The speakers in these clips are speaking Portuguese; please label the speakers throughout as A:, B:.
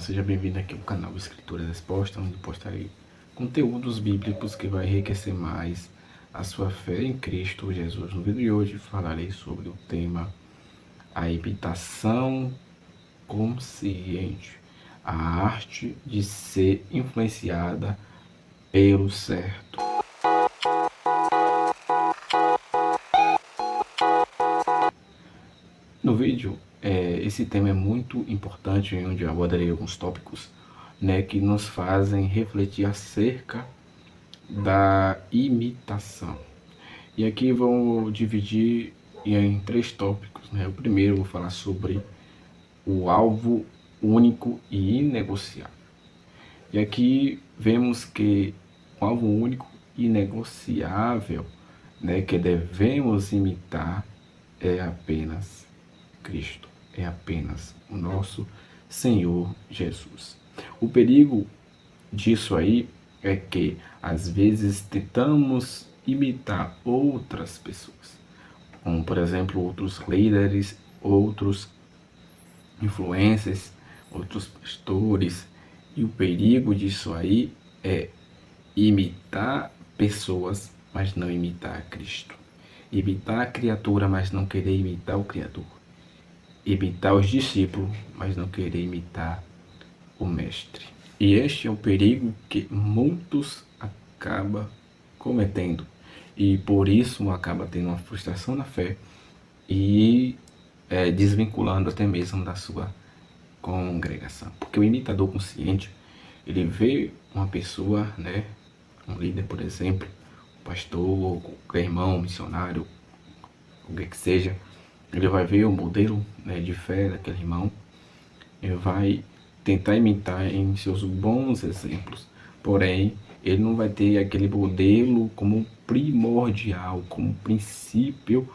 A: seja bem-vindo aqui ao canal Escrituras Expostas, onde postarei conteúdos bíblicos que vai enriquecer mais a sua fé em Cristo Jesus. No vídeo de hoje falarei sobre o tema a imitação consciente, a arte de ser influenciada pelo certo. No vídeo, esse tema é muito importante, onde eu abordarei alguns tópicos, que nos fazem refletir acerca da imitação. E aqui vou dividir em 3 tópicos. O primeiro eu vou falar sobre o alvo único e inegociável. E aqui vemos que o alvo único e inegociável, que devemos imitar, é apenas Cristo, é apenas o nosso Senhor Jesus. O perigo disso aí é que às vezes tentamos imitar outras pessoas, como por exemplo outros líderes, outros influencers, outros pastores, e o perigo disso aí é imitar pessoas, mas não imitar Cristo. Imitar a criatura, mas não querer imitar o Criador. Imitar os discípulos, mas não querer imitar o Mestre. E este é o perigo que muitos acabam cometendo. E por isso acaba tendo uma frustração na fé e desvinculando até mesmo da sua congregação. Porque o imitador consciente, ele vê uma pessoa, um líder, por exemplo, um pastor, qualquer irmão, um missionário, o que seja, ele vai ver o modelo de fé daquele irmão, ele vai tentar imitar em seus bons exemplos, porém, ele não vai ter aquele modelo como primordial, como princípio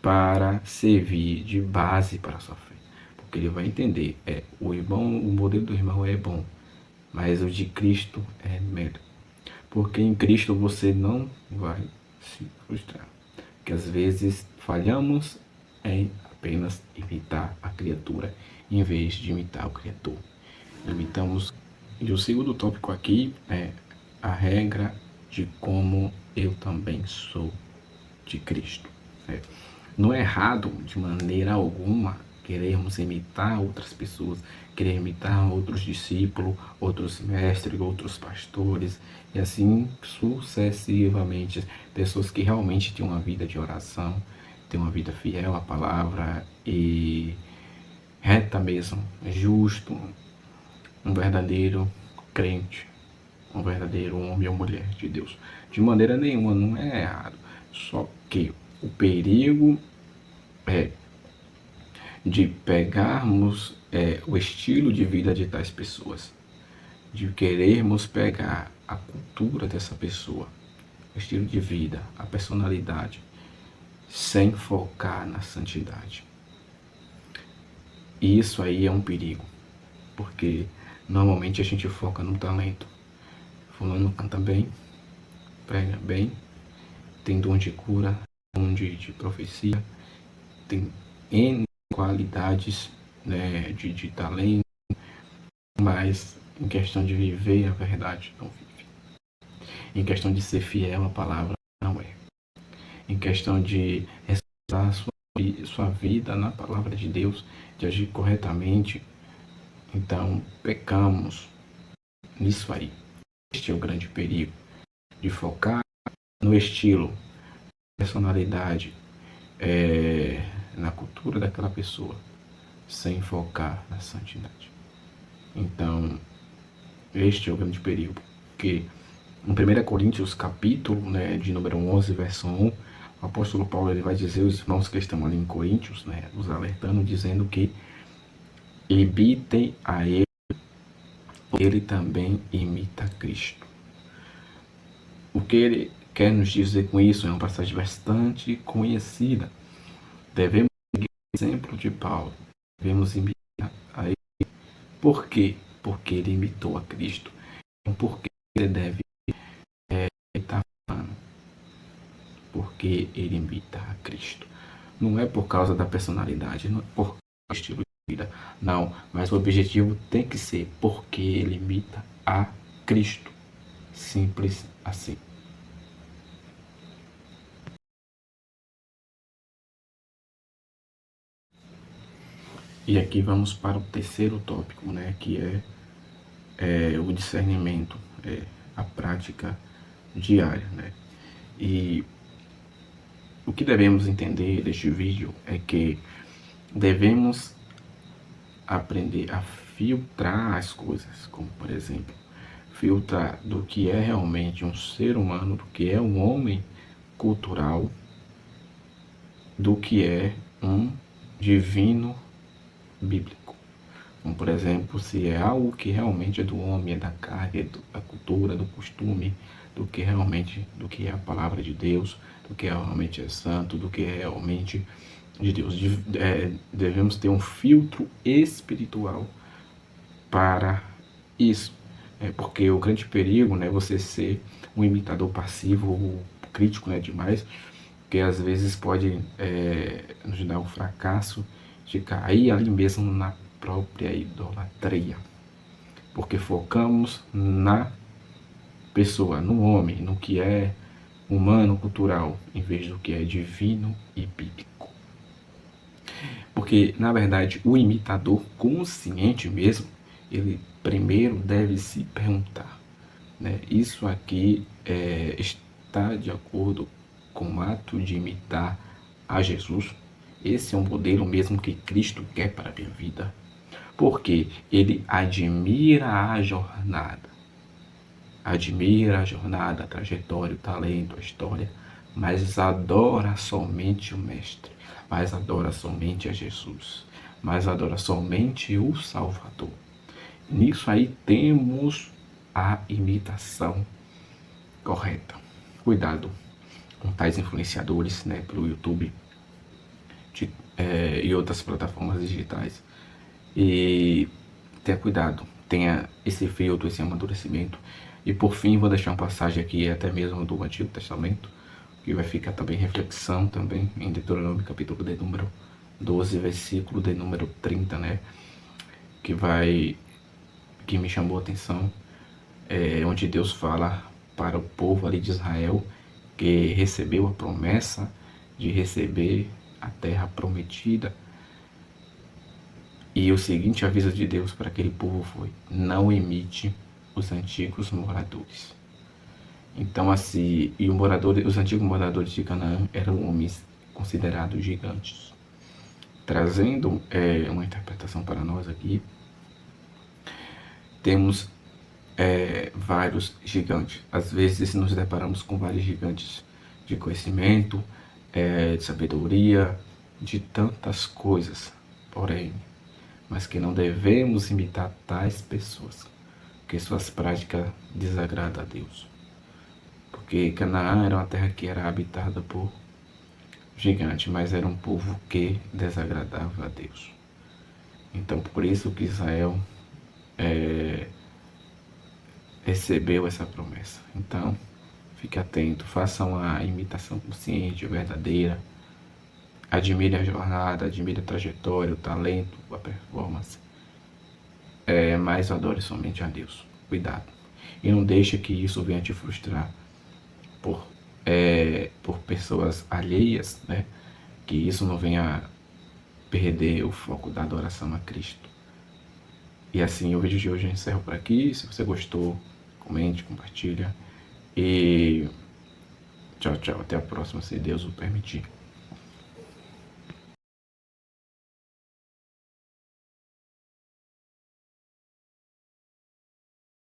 A: para servir de base para a sua fé. Porque ele vai entender, o modelo do irmão é bom, mas o de Cristo é melhor. Porque em Cristo você não vai se frustrar. Porque às vezes falhamos em apenas imitar a criatura, em vez de imitar o Criador. Imitamos. E o segundo tópico aqui é a regra de como eu também sou de Cristo. Não é errado de maneira alguma querermos imitar outras pessoas, querer imitar outros discípulos, outros mestres, outros pastores, e assim sucessivamente. Pessoas que realmente têm uma vida de oração, têm uma vida fiel à palavra e reta mesmo, justo, um verdadeiro crente, um verdadeiro homem ou mulher de Deus. De maneira nenhuma, não é errado. Só que o perigo é de pegarmos o estilo de vida de tais pessoas, de querermos pegar a cultura dessa pessoa, o estilo de vida, a personalidade, sem focar na santidade. E isso aí é um perigo, porque normalmente a gente foca no talento. Fulano canta bem, prega bem, tem dom de cura, dom de profecia, tem N qualidades de talento, mas em questão de viver a verdade, não vive. Em questão de ser fiel à palavra, não é. Em questão de respeitar sua vida na palavra de Deus, de agir corretamente, então pecamos nisso aí. Este é o grande perigo, de focar no estilo, personalidade, na cultura daquela pessoa, sem focar na santidade. Então, este é o grande perigo, porque em 1 Coríntios, capítulo de número 11, verso 1, o apóstolo Paulo ele vai dizer aos irmãos que estão ali em Coríntios, nos alertando, dizendo que imitem a ele também imita Cristo. O que ele quer nos dizer com isso é uma passagem bastante conhecida. Devemos seguir o exemplo de Paulo, devemos imitar a ele. Por quê? Porque ele imitou a Cristo. Então, por que ele deve imitar fulano? Porque ele imita a Cristo. Não é por causa da personalidade, não é por causa do estilo vida. Não, mas o objetivo tem que ser porque ele imita a Cristo. Simples assim. E aqui vamos para o terceiro tópico, né, que é o discernimento, a prática diária, né? E o que devemos entender deste vídeo é que devemos aprender a filtrar as coisas, como por exemplo, filtrar do que é realmente um ser humano, do que é um homem cultural, do que é um divino bíblico. Como, por exemplo, se é algo que realmente é do homem, é da carne, é da cultura, do costume, do que realmente, do que é a palavra de Deus, do que realmente é santo, do que é realmente de Deus. Devemos ter um filtro espiritual para isso. Porque o grande perigo, né, você ser um imitador passivo ou crítico, né, demais, que às vezes pode nos dar o fracasso de cair ali mesmo na própria idolatria. Porque focamos na pessoa, no homem, no que é humano, cultural, em vez do que é divino e bíblico. Porque, na verdade, o imitador consciente mesmo, ele primeiro deve se perguntar, né? Isso aqui está de acordo com o ato de imitar a Jesus? Esse é um modelo mesmo que Cristo quer para a minha vida? Porque ele admira a jornada, a trajetória, o talento, a história, mas adora somente o Mestre, mas adora somente a Jesus, mas adora somente o Salvador. Nisso aí temos a imitação correta. Cuidado com tais influenciadores, né, pelo YouTube e outras plataformas digitais. E tenha cuidado, tenha esse filtro, esse amadurecimento. E por fim, vou deixar uma passagem aqui, até mesmo do Antigo Testamento, que vai ficar também reflexão também em Deuteronômio, capítulo de número 12, versículo de número 30, né? Que me chamou a atenção, onde Deus fala para o povo ali de Israel que recebeu a promessa de receber a terra prometida. E o seguinte aviso de Deus para aquele povo foi: não imite os antigos moradores. Então, assim, os antigos moradores de Canaã eram homens considerados gigantes. Trazendo uma interpretação para nós aqui, temos vários gigantes. Às vezes nos deparamos com vários gigantes de conhecimento, de sabedoria, de tantas coisas. Porém, mas que não devemos imitar tais pessoas, porque suas práticas desagradam a Deus. Porque Canaã era uma terra que era habitada por gigantes, mas era um povo que desagradava a Deus. Então, por isso que Israel recebeu essa promessa. Então, fique atento, faça uma imitação consciente, verdadeira. Admire a jornada, admire a trajetória, o talento, a performance. Mas adore somente a Deus. Cuidado. E não deixe que isso venha te frustrar por pessoas alheias, né? Que isso não venha perder o foco da adoração a Cristo. E assim, o vídeo de hoje eu encerro por aqui. Se você gostou, comente, compartilha. E tchau, tchau. Até a próxima, se Deus o permitir.